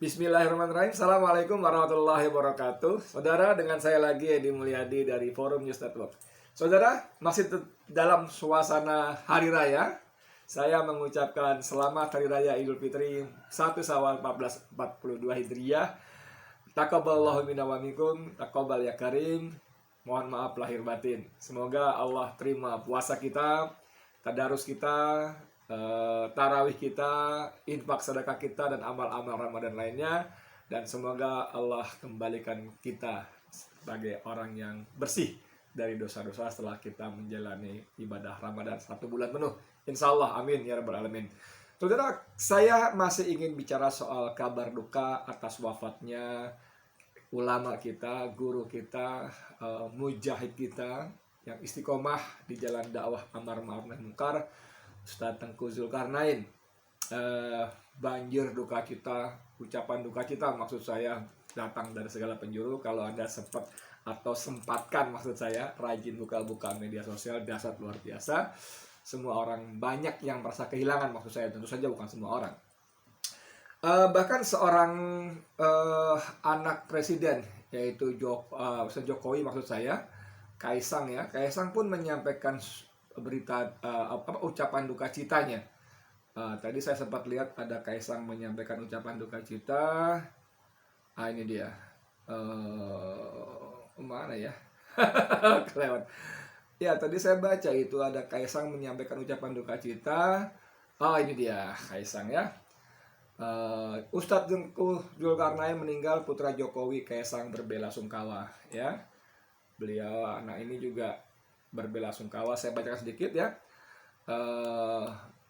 Bismillahirrahmanirrahim. Assalamualaikum warahmatullahi wabarakatuh. Saudara, dengan saya lagi Edi Mulyadi dari Forum News Network. Saudara, masih dalam suasana hari raya. Saya mengucapkan selamat Hari Raya Idul Fitri 1 Syawal 1442 Hijriah. Taqabbalallahu minna wa minkum, taqabbal ya karim. Mohon maaf lahir batin. Semoga Allah terima puasa kita, tadarus kita, tarawih kita, infak sedekah kita, dan amal-amal Ramadan lainnya. Dan semoga Allah kembalikan kita sebagai orang yang bersih dari dosa-dosa setelah kita menjalani ibadah Ramadan 1 bulan penuh. Insya Allah, amin ya rabbal alamin. Saudara, saya masih ingin bicara soal kabar duka atas wafatnya ulama kita, guru kita, mujahid kita yang istiqomah di jalan dakwah amar ma'ruf nahi munkar, Ustadz Tengku Zulkarnain. Banjir duka cita, ucapan duka cita maksud saya datang dari segala penjuru. Kalau Anda sempat atau sempatkan, maksud saya, rajin buka-buka media sosial, dasar luar biasa. Semua orang, banyak yang merasa kehilangan, maksud saya, tentu saja bukan semua orang. Bahkan seorang anak presiden, yaitu Jokowi maksud saya, Kaisang ya, Kaisang pun menyampaikan berita ucapan duka citanya. Tadi saya sempat lihat ada Kaisang menyampaikan ucapan duka cita. Ini dia. Mana ya? Kelewat. Ya, tadi saya baca itu ada Kaisang menyampaikan ucapan duka cita. Ini dia Kaisang ya. Ustadz Tengku Zulkarnain meninggal, putra Jokowi Kaisang berbelasungkawa ya. Beliau anak ini juga berbelasungkawa. Saya bacakan sedikit ya.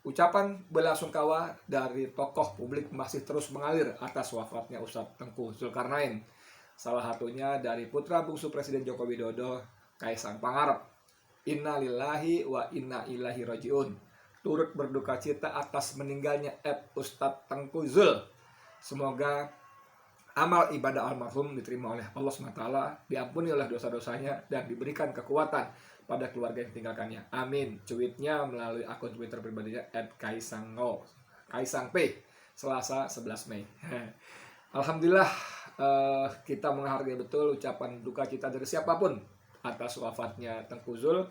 Ucapan belasungkawa dari tokoh publik masih terus mengalir atas wafatnya Ustadz Tengku Zulkarnain. Salah satunya dari putra bungsu Presiden Joko Widodo, Kaisang Pangarep. Inna lillahi wa inna ilaihi rajiun. Turut berduka cita atas meninggalnya Ustadz Tengku Zul. Semoga amal ibadah almarhum diterima oleh Allah SWT, diampuni oleh dosa-dosanya, dan diberikan kekuatan pada keluarga yang tinggalkannya. Amin. Cuitnya melalui akun Twitter pribadinya @kaisang P, Selasa 11 Mei. Alhamdulillah, kita menghargai betul ucapan duka cita dari siapapun atas wafatnya Tengku Zul,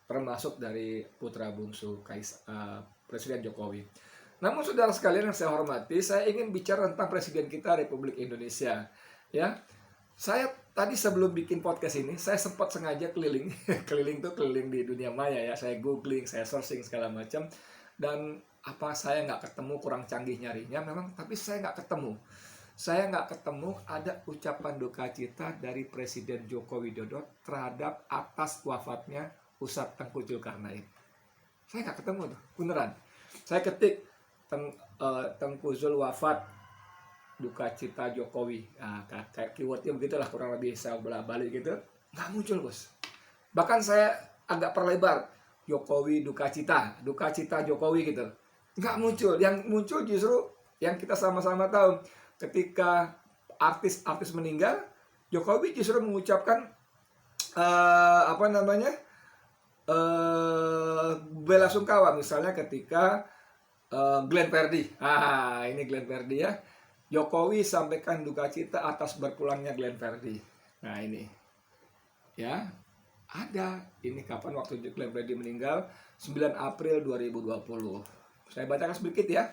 termasuk dari putra bungsu Presiden Jokowi. Namun saudara sekalian yang saya hormati, saya ingin bicara tentang Presiden kita Republik Indonesia. Ya, saya tadi sebelum bikin podcast ini, saya sempat sengaja keliling, keliling di dunia maya ya. Saya googling, saya searching segala macam, dan saya nggak ketemu, kurang canggih nyarinya memang, tapi saya nggak ketemu. Saya nggak ketemu ada ucapan duka cita dari Presiden Joko Widodo terhadap atas wafatnya Ustadz Tengku Zulkarnain. Saya nggak ketemu tuh, beneran. Saya ketik Tengku Zul wafat, duka cita Jokowi, kayak keywordnya begitulah, kurang lebih saya bolak-balik gitu, nggak muncul bos. Bahkan saya agak perlebar, Jokowi duka cita Jokowi gitu, nggak muncul. Yang muncul justru yang kita sama-sama tahu, ketika artis meninggal, Jokowi justru mengucapkan belasungkawa, misalnya ketika Glenn Fredly. Ini Glenn Fredly ya. Jokowi sampaikan duka cita atas berpulangnya Glenn Fredly. Nah, ini. Ya. Ada. Ini kapan waktu Glenn Fredly meninggal? 9 April 2020. Saya bacakan sedikit ya.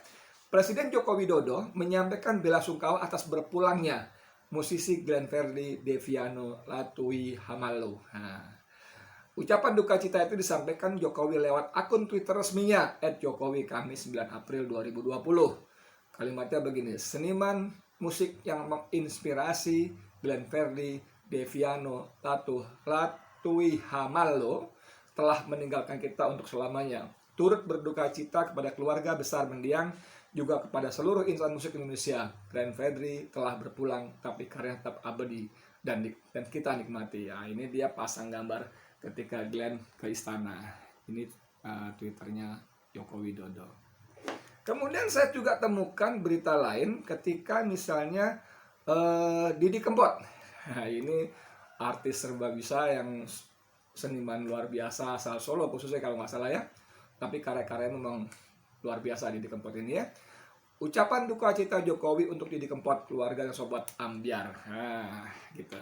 Presiden Joko Widodo menyampaikan belasungkawa atas berpulangnya musisi Glenn Fredly Deviano Latui Hamalo. Ucapan duka cita itu disampaikan Jokowi lewat akun Twitter resminya @jokowi Kamis 9 April 2020. Kalimatnya begini: seniman musik yang menginspirasi Glenn Fredly Deviano Latui Hamalo telah meninggalkan kita untuk selamanya. Turut berduka cita kepada keluarga besar mendiang, juga kepada seluruh insan musik Indonesia. Glenn Fredly telah berpulang, tapi karya tetap abadi dan kita nikmati. Ini dia pasang gambar ketika Glenn ke istana. Ini Twitternya Joko Widodo. Kemudian saya juga temukan berita lain ketika misalnya Didi Kempot. Ini artis serba bisa yang seniman luar biasa asal Solo khususnya kalau nggak salah ya. Tapi karya-karyanya memang luar biasa Didi Kempot ini ya. Ucapan duka cita Jokowi untuk Didi Kempot, keluarga dan sobat ambyar. Nah, gitu.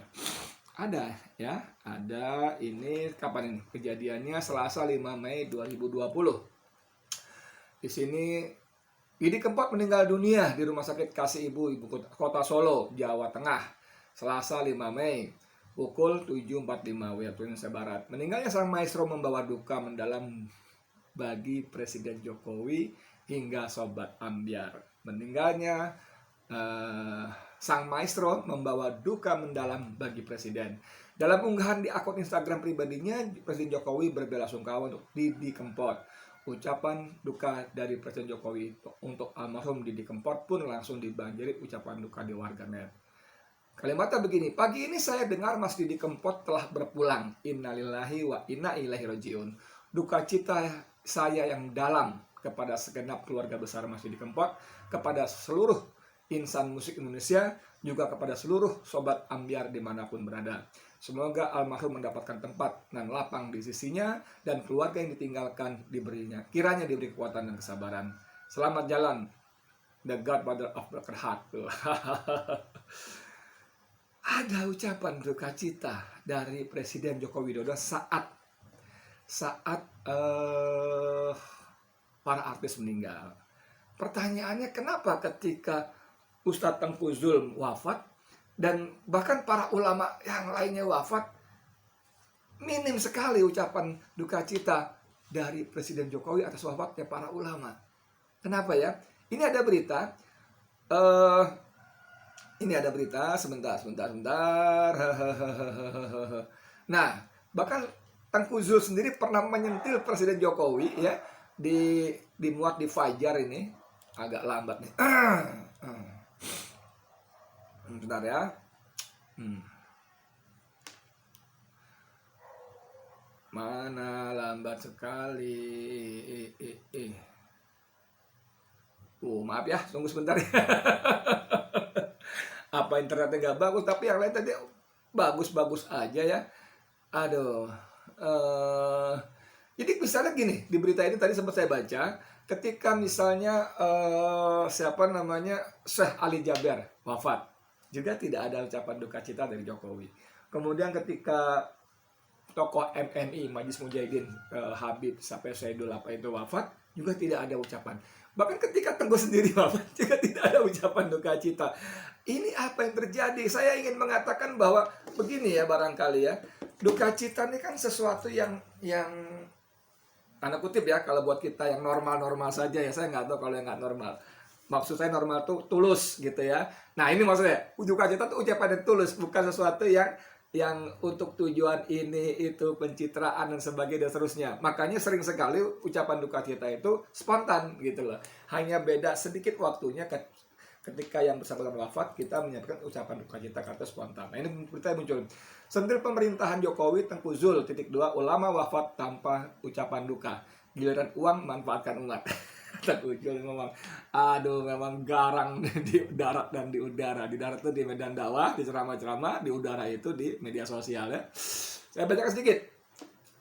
Ada ya, ada ini kapan ini? Kejadiannya Selasa 5 Mei 2020. Di sini Didi Kempot meninggal dunia di Rumah Sakit Kasih Ibu Kota Solo, Jawa Tengah. Selasa 5 Mei pukul 7.45 waktu Indonesia Barat. Meninggalnya sang maestro membawa duka mendalam bagi Presiden Jokowi hingga sobat ambyar. Meninggalnya sang maestro membawa duka mendalam bagi Presiden. Dalam unggahan di akun Instagram pribadinya, Presiden Jokowi berbelasungkawa untuk Didi Kempot. Ucapan duka dari Presiden Jokowi untuk almarhum Didi Kempot pun langsung dibanjiri ucapan duka di warganet. Kalimatnya begini, pagi ini saya dengar Mas Didi Kempot telah berpulang. Innalillahi wa inna ilaihi rajiun. Duka cita saya yang dalam kepada segenap keluarga besar Mas Didi Kempot, kepada seluruh insan musik Indonesia, juga kepada seluruh sobat ambyar dimanapun berada. Semoga almarhum mendapatkan tempat dan lapang di sisinya, dan keluarga yang ditinggalkan kiranya diberi kekuatan dan kesabaran. Selamat jalan, the Godfather of Broken Heart. Ada ucapan duka cita dari Presiden Joko Widodo saat para artis meninggal. Pertanyaannya, kenapa ketika Ustadz Tengku Zulm wafat dan bahkan para ulama yang lainnya wafat, minim sekali ucapan duka cita dari Presiden Jokowi atas wafatnya para ulama? Kenapa ya? Ini ada berita. Sebentar. Nah, bahkan Tengku Zulm sendiri pernah menyentil Presiden Jokowi ya, dimuat di Fajar ini. Agak lambat nih. Bentar ya. Mana lambat sekali. Maaf ya, tunggu sebentar ya. Apa internetnya nggak bagus, tapi yang lain tadi bagus-bagus aja ya. Aduh. Jadi misalnya gini, di berita ini tadi sempat saya baca, ketika misalnya Syekh Ali Jaber wafat, juga tidak ada ucapan duka cita dari Jokowi. Kemudian ketika tokoh MNI Majelis Mujahidin Habib sampai Saidul itu wafat, juga tidak ada ucapan. Bahkan ketika Tengku sendiri wafat, juga tidak ada ucapan duka cita. Ini apa yang terjadi? Saya ingin mengatakan bahwa begini ya, barangkali ya, duka cita ini kan sesuatu yang tanda kutip ya, kalau buat kita yang normal-normal saja ya. Saya nggak tahu kalau yang nggak normal. Maksud saya normal tuh tulus gitu ya. Nah ini maksudnya, duka cita tuh ucapan yang tulus, bukan sesuatu yang untuk tujuan ini, itu, pencitraan dan sebagainya dan seterusnya. Makanya sering sekali ucapan duka cita itu spontan gitu loh. Hanya beda sedikit waktunya ketika yang bersangkutan wafat, kita menyampaikan ucapan duka cita kata spontan. Nah ini berita yang muncul. Sentil pemerintahan Jokowi, Tengku Zulm, .2, ulama wafat tanpa ucapan duka. Giliran uang manfaatkan umat. Tengku Zulm memang garang di darat dan di udara. Di darat itu di medan dakwah, di ceramah-ceramah, di udara itu di media sosial ya. Saya bacakan sedikit.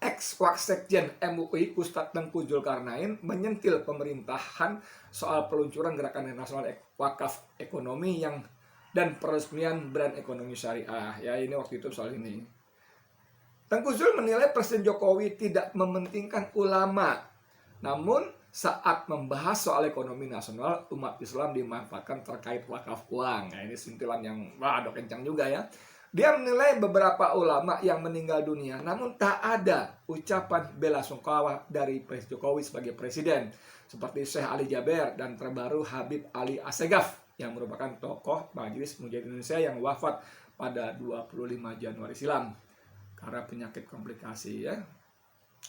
Ex-Waksekjen MUI Ustadz Tengku Zulkarnain menyentil pemerintahan soal peluncuran gerakan nasional wakaf ekonomi dan peresmian brand ekonomi syariah. Ya ini waktu itu soal ini. Tengku Zulm menilai Presiden Jokowi tidak mementingkan ulama. Namun saat membahas soal ekonomi nasional, umat Islam dimanfaatkan terkait wakaf uang. Nah ini sentilan yang kencang juga ya. Dia menilai beberapa ulama yang meninggal dunia, namun tak ada ucapan belasungkawa dari Presiden Jokowi sebagai presiden, seperti Syekh Ali Jaber dan terbaru Habib Ali Assegaf yang merupakan tokoh Majelis Mujahidin Indonesia yang wafat pada 25 Januari silam karena penyakit komplikasi ya.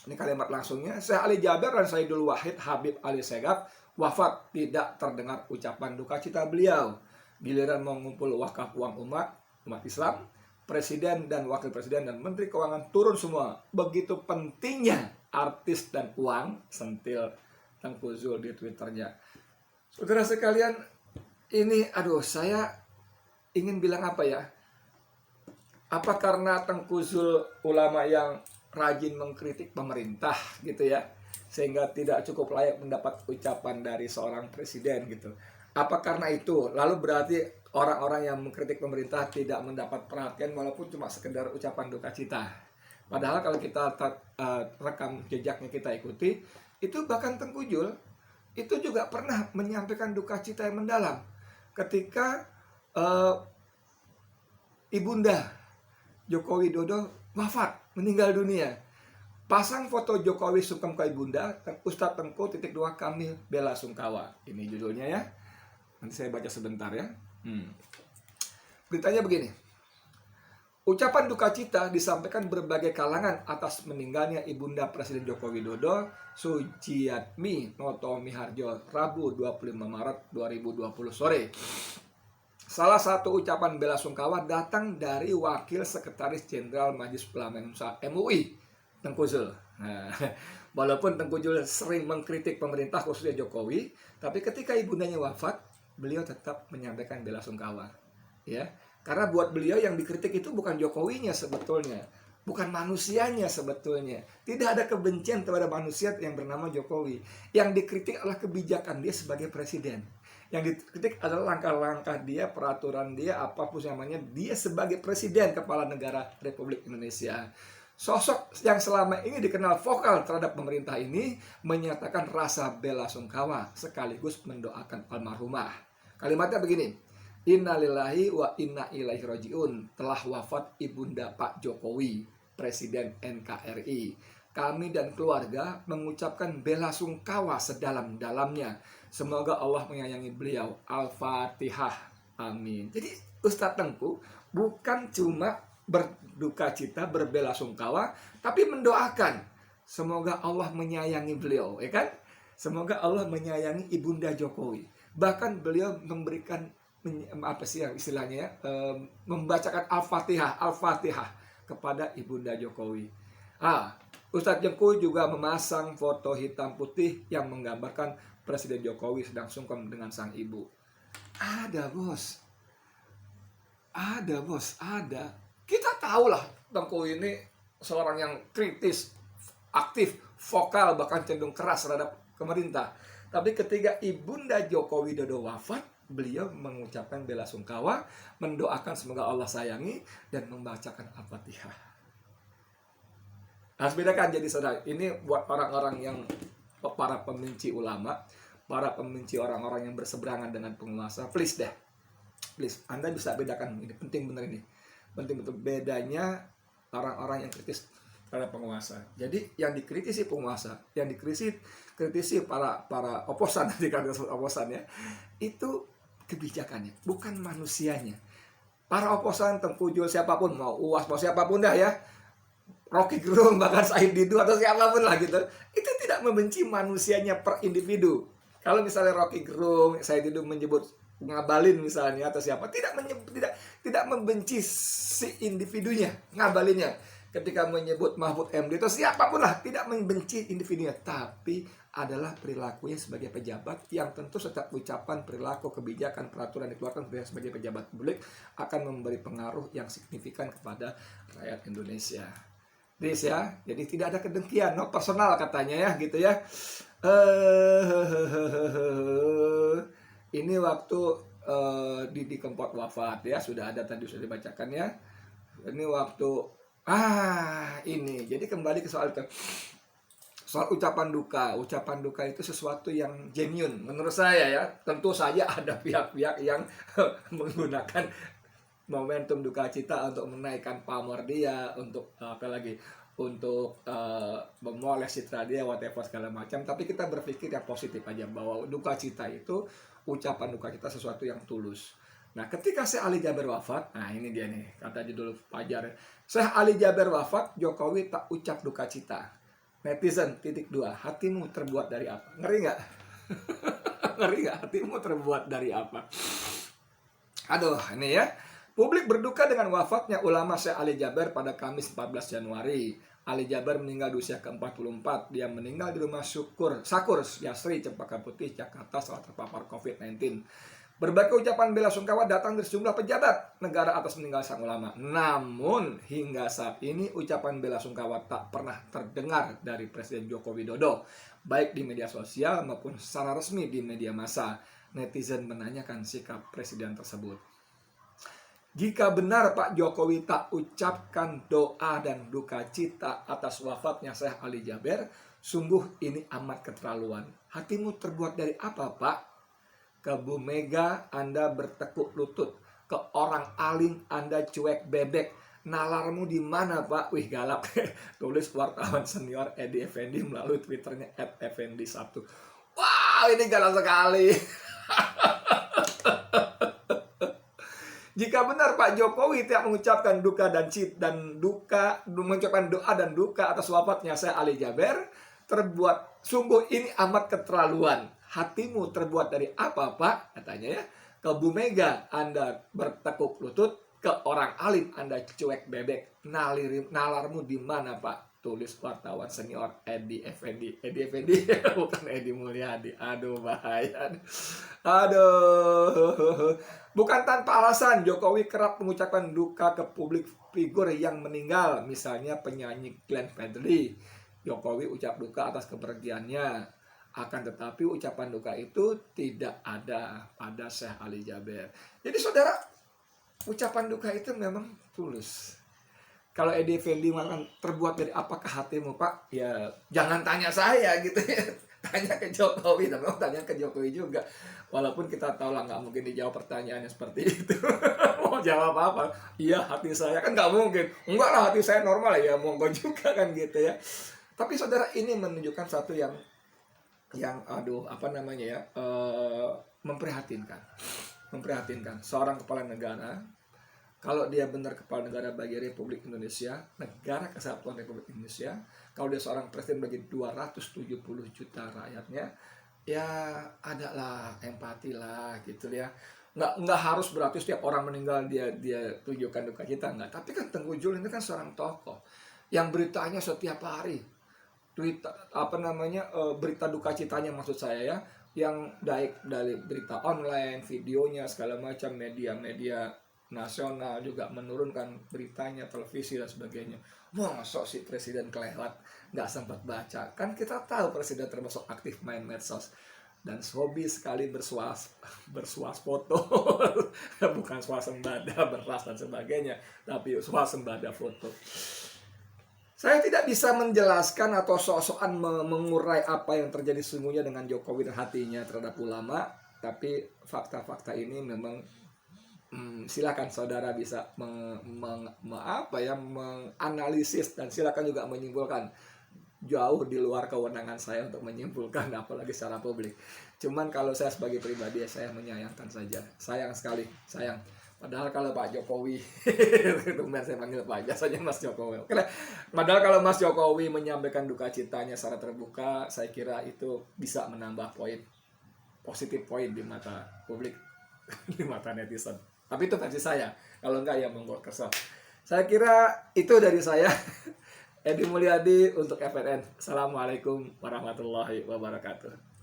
Ini kalimat langsungnya, Syekh Ali Jaber dan Saidul Wahid Habib Ali Assegaf wafat, tidak terdengar ucapan duka cita beliau. Giliran mau ngumpul wakaf uang umat Islam, Presiden dan Wakil Presiden dan Menteri Keuangan turun semua. Begitu pentingnya artis dan uang, sentil Tengku Zulm di Twitternya. Saudara sekalian, ini saya ingin bilang apa ya? Apa karena Tengku Zulm ulama yang rajin mengkritik pemerintah gitu ya, sehingga tidak cukup layak mendapat ucapan dari seorang presiden gitu? Apa karena itu? Lalu berarti orang-orang yang mengkritik pemerintah tidak mendapat perhatian walaupun cuma sekedar ucapan duka cita. Padahal kalau kita rekam jejaknya kita ikuti, itu bahkan Tengku Jul itu juga pernah menyampaikan duka cita yang mendalam ketika Ibunda Joko Widodo wafat, meninggal dunia. Pasang foto Jokowi sungkem ke Ibunda, Ustadz Tengku _2 kami bela sungkawa. Ini judulnya ya. Nanti saya baca sebentar ya. Beritanya begini. Ucapan duka cita disampaikan berbagai kalangan atas meninggalnya Ibunda Presiden Joko Widodo, Sujiatmi Noto Miharjo, Rabu 25 Maret 2020 sore. Salah satu ucapan bela sungkawa datang dari Wakil Sekretaris Jenderal Majelis Ulama Indonesia MUI, Tengku Jul. Nah, walaupun Tengku Jul sering mengkritik pemerintah khususnya Jokowi, tapi ketika ibundanya wafat, beliau tetap menyampaikan bela sungkawa. Ya, karena buat beliau yang dikritik itu bukan Jokowinya sebetulnya, bukan manusianya sebetulnya. Tidak ada kebencian kepada manusia yang bernama Jokowi. Yang dikritik adalah kebijakan dia sebagai presiden. Yang dikritik adalah langkah-langkah dia, peraturan dia, apapun namanya, dia sebagai presiden kepala negara Republik Indonesia. Sosok yang selama ini dikenal vokal terhadap pemerintah ini menyatakan rasa bela sungkawa sekaligus mendoakan almarhumah. Kalimatnya begini, Innalillahi wa inna ilaihi rajiun. Telah wafat Ibunda Pak Jokowi, Presiden NKRI. Kami dan keluarga mengucapkan bela sungkawa sedalam-dalamnya. Semoga Allah menyayangi beliau. Al-Fatihah. Amin. Jadi Ustadz Tengku bukan cuma berduka cita, berbela sungkawa, tapi mendoakan semoga Allah menyayangi beliau, ya kan? Semoga Allah menyayangi Ibunda Jokowi. Bahkan beliau memberikan apa sih yang istilahnya ya, membacakan Al-Fatihah kepada Ibunda Jokowi. Ustadz Tengku juga memasang foto hitam putih yang menggambarkan Presiden Jokowi sedang sungkem dengan sang ibu. Ada bos. Kita tahulah Tengku ini seorang yang kritis, aktif, vokal, bahkan cenderung keras terhadap pemerintah. Tapi ketika Ibunda Joko Widodo wafat, beliau mengucapkan bela sungkawa, mendoakan semoga Allah sayangi, dan membacakan Al-Fatihah. Harus bedakan jadi saudara. Ini buat orang-orang yang para pembenci ulama, para pembenci orang-orang yang berseberangan dengan penguasa. Please, Anda bisa bedakan. Ini penting benar ini. Penting betul bedanya orang-orang yang kritis terhadap penguasa. Jadi yang dikritisi penguasa, yang dikritisi para oposan, oposan ya, itu kebijakannya, bukan manusianya. Para oposan, Tengku Jul, siapapun, mau UAS, mau siapapun dah ya, Rocky Gerung, bahkan Said Didu atau siapapun lah gitu, itu tidak membenci manusianya per individu. Kalau misalnya Rocky Gerung, Said Didu menyebut Ngabalin misalnya atau siapa, tidak membenci si individunya, Ngabalinnya. Ketika menyebut Mahfud MD itu siapapun lah, tidak membenci individunya, tapi adalah perilakunya sebagai pejabat yang tentu setiap ucapan, perilaku, kebijakan, peraturan dikeluarkan sebagai pejabat publik akan memberi pengaruh yang signifikan kepada rakyat Indonesia. Jadi tidak ada kedengkian, no personal katanya ya, gitu ya. Ini waktu Didi Kempot wafat ya, sudah ada tadi, sudah dibacakan ya. Ini waktu ini. Jadi kembali ke soal ucapan duka. Ucapan duka itu sesuatu yang genuine menurut saya ya. Tentu saja ada pihak-pihak yang menggunakan momentum duka cita untuk menaikkan pamor dia, untuk untuk memoles citra dia, whatever segala macam. Tapi kita berpikir yang positif aja, bahwa duka cita itu, ucapan duka cita sesuatu yang tulus. Nah, ketika Syekh Ali Jaber wafat, nah ini dia nih, kata judul Fajar. Syekh Ali Jaber wafat, Jokowi tak ucap duka cita. Netizen _2, hatimu terbuat dari apa? Ngeri nggak? Ngeri nggak? Hatimu terbuat dari apa? Aduh, ini ya. Publik berduka dengan wafatnya ulama Syekh Ali Jaber pada Kamis 14 Januari. Ali Jaber meninggal di usia ke-44. Dia meninggal di rumah Sakur Yasri, Cempaka Putih, Jakarta setelah terpapar COVID-19. Berbagai ucapan bela sungkawa datang dari sejumlah pejabat negara atas meninggal sang ulama. Namun hingga saat ini ucapan bela sungkawa tak pernah terdengar dari Presiden Joko Widodo, baik di media sosial maupun secara resmi di media massa. netizen menanyakan sikap presiden tersebut. Jika benar Pak Jokowi tak ucapkan doa dan duka cita atas wafatnya Syekh Ali Jaber, sungguh ini amat keterlaluan. Hatimu terbuat dari apa, Pak? Ke Bu Mega Anda bertekuk lutut, ke orang alim Anda cuek bebek. Nalarmu di mana, Pak? Wih, galak. Tulis wartawan senior Edi Effendi melalui Twitternya @effendi1. Wow, ini galak sekali. Jika benar Pak Jokowi tidak mengucapkan duka dan mengucapkan doa dan duka atas wafatnya Syekh Ali Jaber, sungguh ini amat keterlaluan. Hatimu terbuat dari apa, Pak? Katanya ya. Ke Bu Mega Anda bertekuk lutut, ke orang alim Anda cuek bebek. Nalarmu di mana, Pak? Tulis wartawan senior Edi Effendi. Edi Effendi bukan Edi Mulyadi. Aduh, bahaya. Aduh. Bukan tanpa alasan Jokowi kerap mengucapkan duka ke publik figur yang meninggal. Misalnya penyanyi Glenn Fredly. Jokowi ucap duka atas kepergiannya. Akan tetapi ucapan duka itu tidak ada pada Syekh Ali Jaber. Jadi saudara, ucapan duka itu memang tulus. Kalau Edi Effendi makan terbuat dari apakah hatimu, Pak? Ya jangan tanya saya gitu ya. Tanya ke Jokowi, tapi tanya ke Jokowi juga. Walaupun kita tahu lah nggak mungkin dijawab pertanyaannya seperti itu. Mau jawab apa? Iya hati saya, kan nggak mungkin. Enggak lah, hati saya normal ya, monggo juga kan gitu ya. Tapi saudara, ini menunjukkan satu yang memprihatinkan. Seorang kepala negara, kalau dia benar kepala negara bagi Republik Indonesia, negara kesatuan Republik Indonesia, kalau dia seorang presiden bagi 270 juta rakyatnya, ya adalah empati lah gitu ya. Nggak harus berarti setiap orang meninggal dia tunjukkan duka cita, nggak. Tapi kan Tengku Zul ini kan seorang tokoh yang beritanya setiap hari. Berita duka citanya maksud saya ya, yang dari berita online, videonya segala macam, media nasional juga menurunkan beritanya, televisi dan sebagainya. Masa si presiden kelewat nggak sempat baca? Kan kita tahu presiden termasuk aktif main medsos dan hobi sekali bersuas foto. Bukan swasembada beras dan sebagainya, tapi swasembada foto. Saya tidak bisa menjelaskan atau sok-sokan mengurai apa yang terjadi sesungguhnya dengan Jokowi dan hatinya terhadap ulama, tapi fakta-fakta ini memang silakan saudara bisa menganalisis dan silakan juga menyimpulkan. Jauh di luar kewenangan saya untuk menyimpulkan, apalagi secara publik. Cuman kalau saya sebagai pribadi, saya menyayangkan saja. Sayang sekali, sayang. Padahal kalau Pak Jokowi, saya panggil Pak, jasanya Mas Jokowi. Padahal kalau Mas Jokowi menyampaikan duka citanya secara terbuka, saya kira itu bisa menambah positif poin di mata publik, di mata netizen. Tapi itu versi saya. Kalau enggak ya monggo kesel. Saya kira itu dari saya. Edi Mulyadi untuk FNN. Assalamualaikum warahmatullahi wabarakatuh.